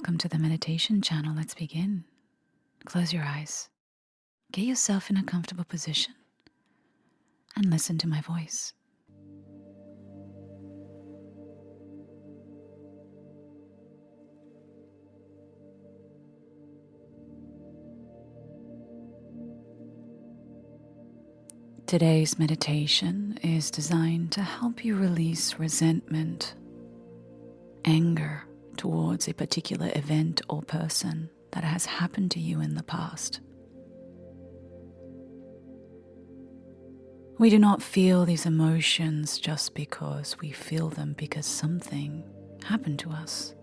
welcome to the meditation channel. Let's begin. Close your eyes. Get yourself in a comfortable position and listen to my voice. Today's meditation is designed to help you release resentment, anger towards a particular event or person that has happened to you in the past. We do not feel these emotions just because we feel them because something happened to us.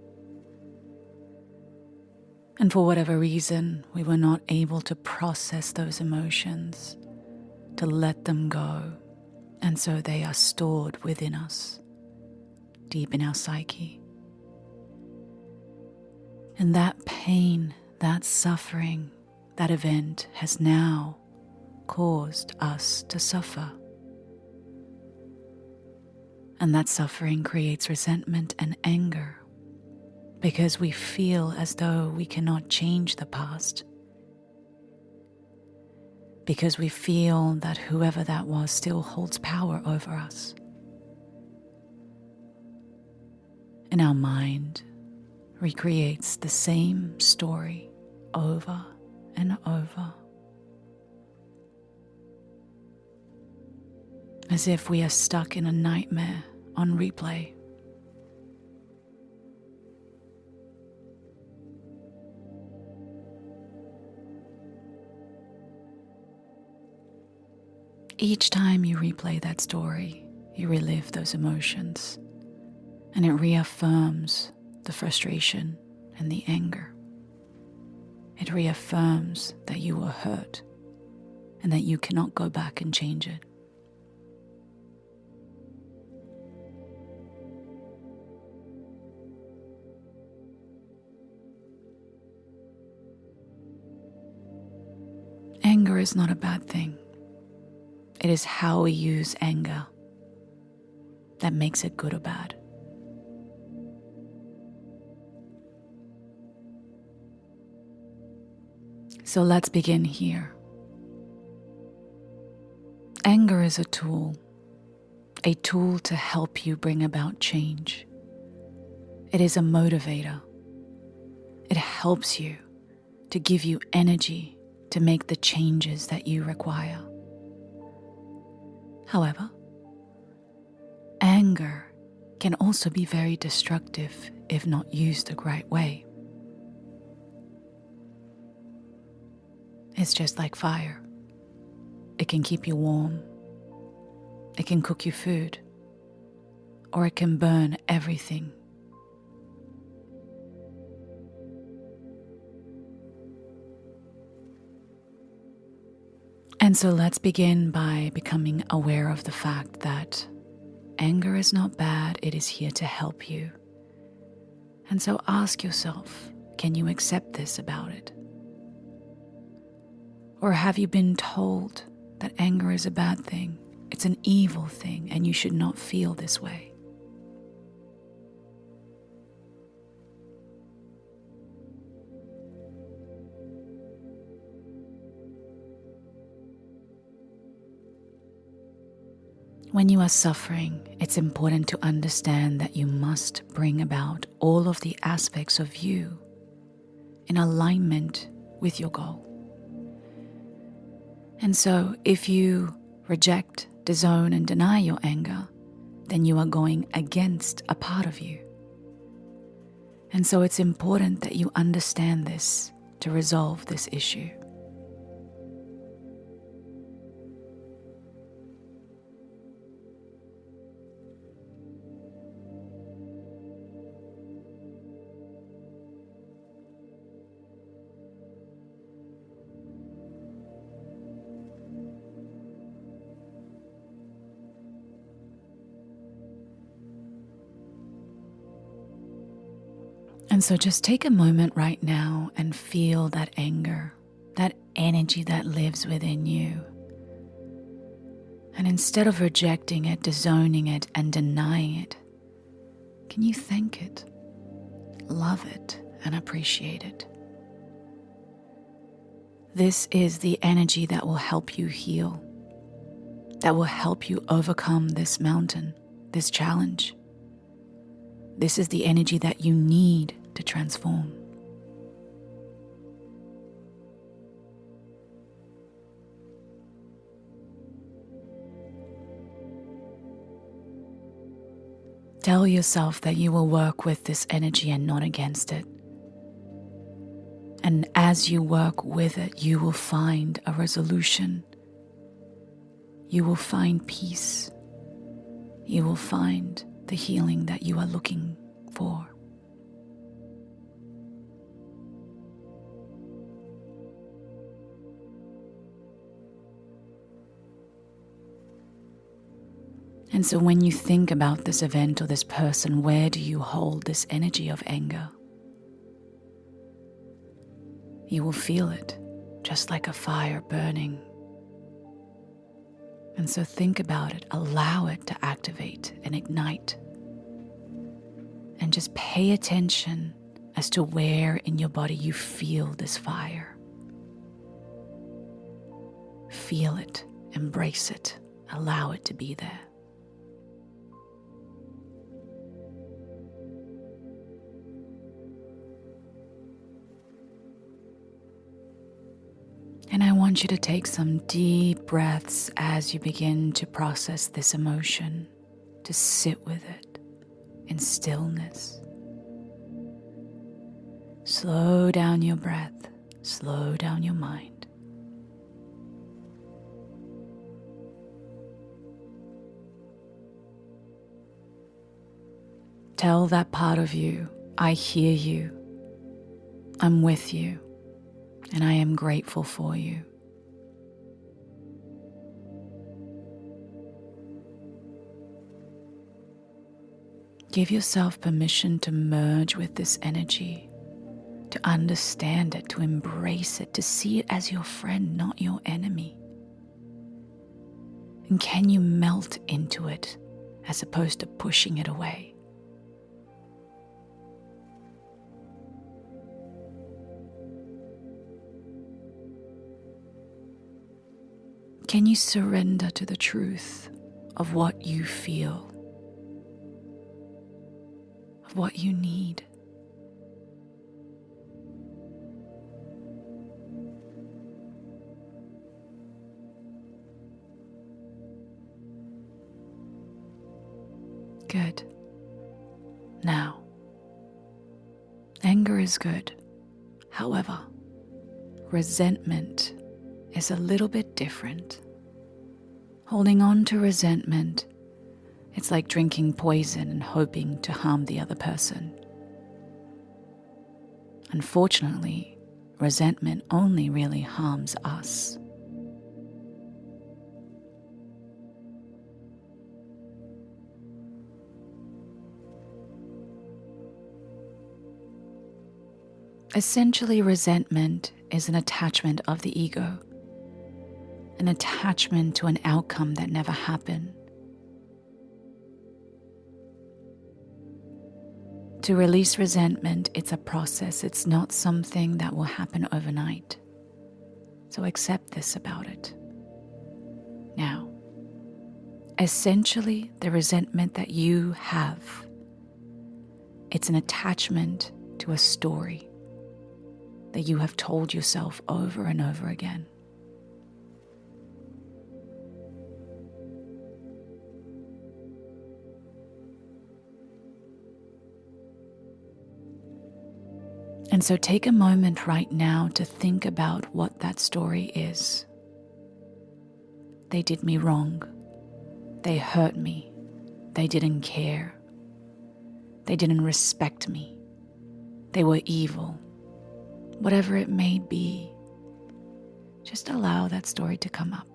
And for whatever reason, we were not able to process those emotions, to let them go, and so they are stored within us, deep in our psyche. And that pain, that suffering, that event has now caused us to suffer. And that suffering creates resentment and anger because we feel as though we cannot change the past, because we feel that whoever that was still holds power over us. And our mind recreates the same story over and over, as if we are stuck in a nightmare on replay. Each time you replay that story, you relive those emotions, and it reaffirms the frustration and the anger. It reaffirms that you were hurt and that you cannot go back and change it. Anger is not a bad thing. It is how we use anger that makes it good or bad. So let's begin here. Anger is a tool to help you bring about change. It is a motivator. It helps you to give you energy to make the changes that you require. However, anger can also be very destructive if not used the right way. It's just like fire. It can keep you warm, it can cook you food, or it can burn everything. And so let's begin by becoming aware of the fact that anger is not bad, it is here to help you. And so ask yourself, can you accept this about it? Or have you been told that anger is a bad thing, it's an evil thing, and you should not feel this way? When you are suffering, it's important to understand that you must bring about all of the aspects of you in alignment with your goal. And so if you reject, disown, and deny your anger, then you are going against a part of you. And so it's important that you understand this to resolve this issue. And so just take a moment right now and feel that anger, that energy that lives within you. And instead of rejecting it, disowning it, and denying it, can you thank it, love it, and appreciate it. This is the energy that will help you heal, that will help you overcome this mountain, this challenge. This is the energy that you need to transform. Tell yourself that you will work with this energy and not against it. And as you work with it, you will find a resolution. You will find peace. You will find the healing that you are looking for. And so when you think about this event or this person, where do you hold this energy of anger? You will feel it, just like a fire burning. And so think about it, allow it to activate and ignite. And just pay attention as to where in your body you feel this fire. Feel it, embrace it, allow it to be there. And I want you to take some deep breaths as you begin to process this emotion, to sit with it in stillness. Slow down your breath, slow down your mind. Tell that part of you, I hear you, I'm with you. And I am grateful for you. Give yourself permission to merge with this energy, to understand it, to embrace it, to see it as your friend, not your enemy. And can you melt into it as opposed to pushing it away? Can you surrender to the truth of what you feel, of what you need? Good. Now, anger is good. However, resentment is a little bit different. Holding on to resentment, it's like drinking poison and hoping to harm the other person. Unfortunately, resentment only really harms us. Essentially, resentment is an attachment of the ego, an attachment to an outcome that never happened. To release resentment, it's a process. It's not something that will happen overnight. So accept this about it. Now, essentially, the resentment that you have, it's an attachment to a story that you have told yourself over and over again. And so take a moment right now to think about what that story is. They did me wrong. They hurt me. They didn't care. They didn't respect me. They were evil. Whatever it may be, just allow that story to come up.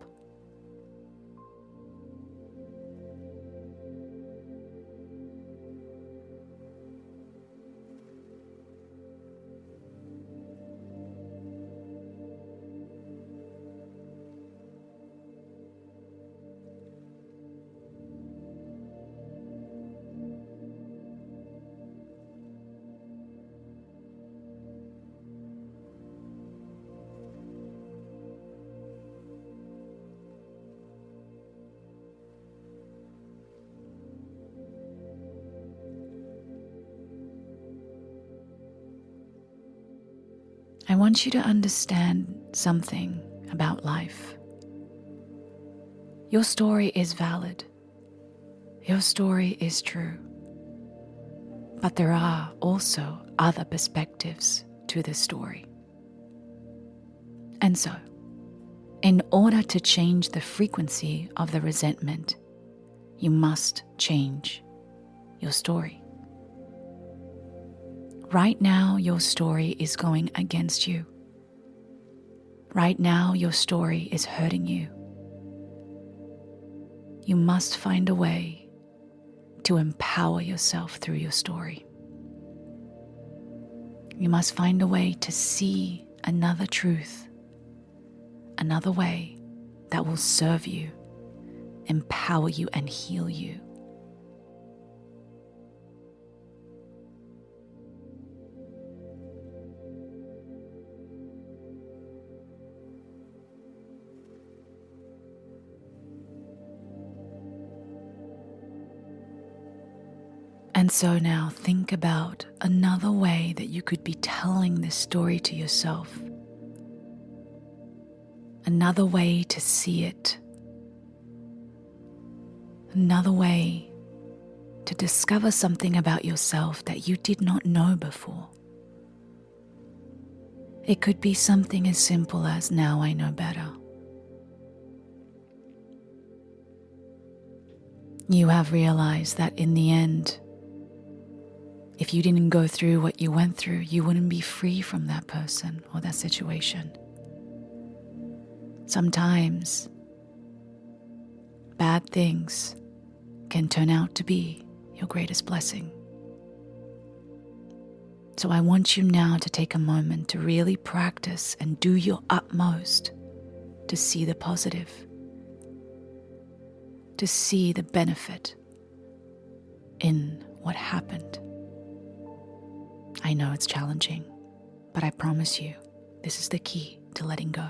I want you to understand something about life. Your story is valid. Your story is true. But there are also other perspectives to this story. And so, in order to change the frequency of the resentment, you must change your story. Right now, your story is going against you. Right now, your story is hurting you. You must find a way to empower yourself through your story. You must find a way to see another truth, another way that will serve you, empower you, and heal you. And so now think about another way that you could be telling this story to yourself. Another way to see it. Another way to discover something about yourself that you did not know before. It could be something as simple as, now I know better. You have realized that in the end, if you didn't go through what you went through, you wouldn't be free from that person or that situation. Sometimes, bad things can turn out to be your greatest blessing. So I want you now to take a moment to really practice and do your utmost to see the positive, to see the benefit in what happened. I know it's challenging, but I promise you, this is the key to letting go.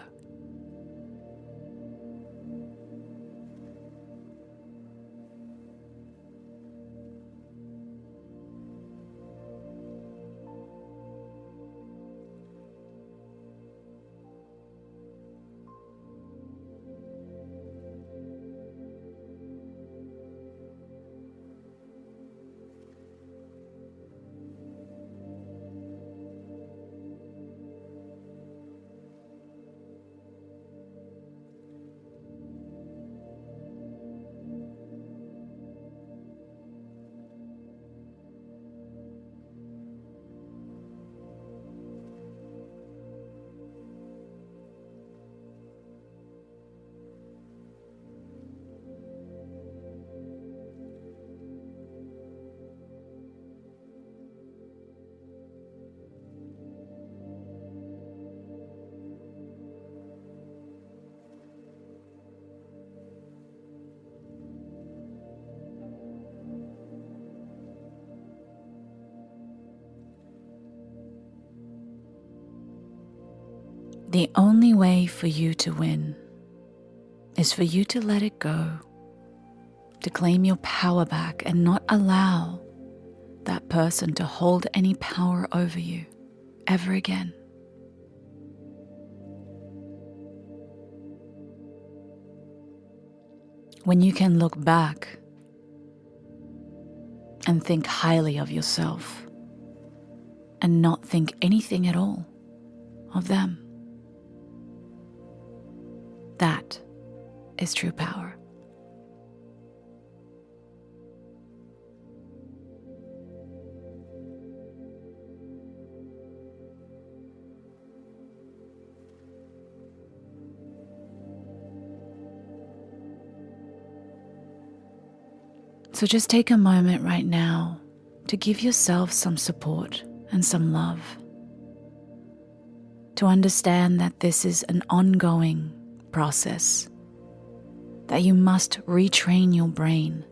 The only way for you to win is for you to let it go, to claim your power back and not allow that person to hold any power over you ever again. When you can look back and think highly of yourself and not think anything at all of them. That is true power. So just take a moment right now to give yourself some support and some love. To understand that this is an ongoing process, that you must retrain your brain,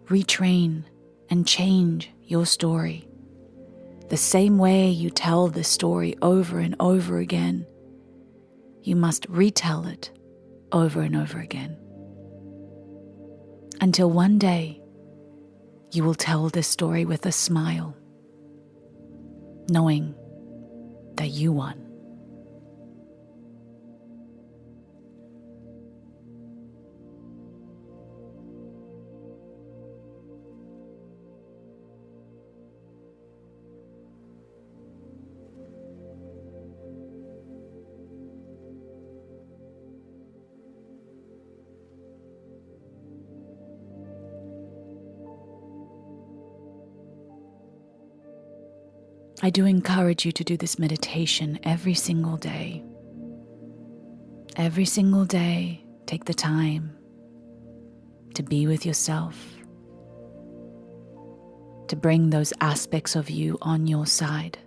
retrain and change your story. The same way you tell the story over and over again, you must retell it over and over again. Until one day, you will tell this story with a smile, knowing that you won. I do encourage you to do this meditation every single day. Every single day, take the time to be with yourself, to bring those aspects of you on your side,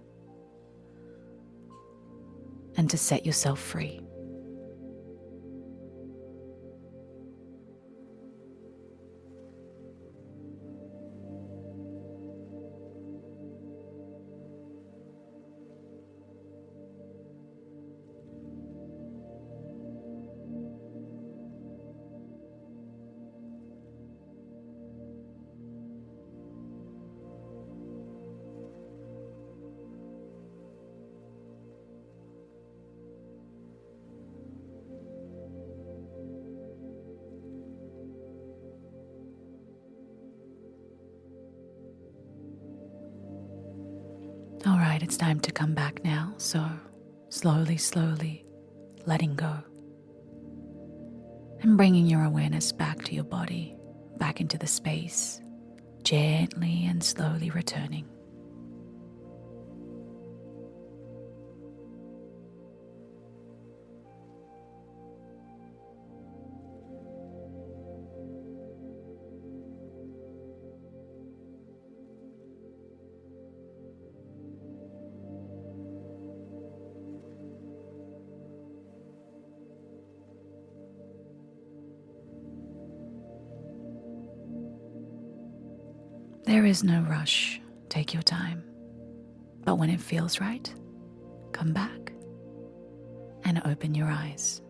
and to set yourself free. All right, it's time to come back now. So slowly letting go and bringing your awareness back to your body, back into the space, gently and slowly returning. There is no rush. Take your time. But when it feels right, come back and open your eyes.